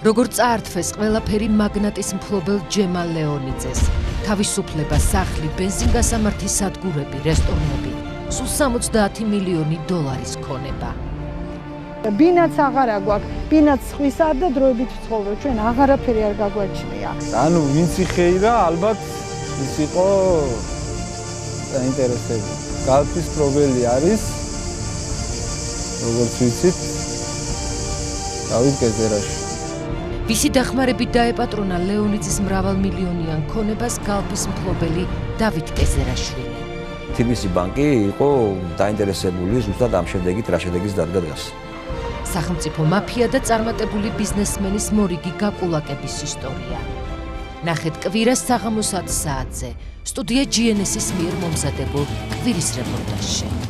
როგორც წაართვეს ყველაფერი მაგნატის მფლობელ ჯემალ ლეონიძეს. თავისუფლება, სახლი, ბენზინგასამართი სადგურები, რესტორნები, სულ 70 მილიონი დოლარის ქონება. ბინაც აღარა გვაქვს, ბინაც სხვისა და დროებით ვცხოვრობ, ჩვენ აღარაფერი არ გაგვაჩნია. ანუ ვინც იხეირა, ალბათ ის იყო დაინტერესებული. გალფის პრობელი არის, როგორც ვიცით, დავით გეზერაშვილი. ვისი დახმარებით დაეპატრონა ლეონიძის მრავალმილიონიან ქონებას გალფის მფლობელი დავით გეზერაშვილი. TBC ბანკი იყო დაინტერესებული ზუსტად ამ შედეგით, რა შედეგის დადგა დღეს. სახელმწიფო მაფია და წარმატებული ბიზნესმენის მორიგი გაკულაკების ისტორია. ნახეთ კვირას საღამოს 10 საათზე სტუდია GNS-ის მიერ მომზადებულ კვირის რეპორტაჟში.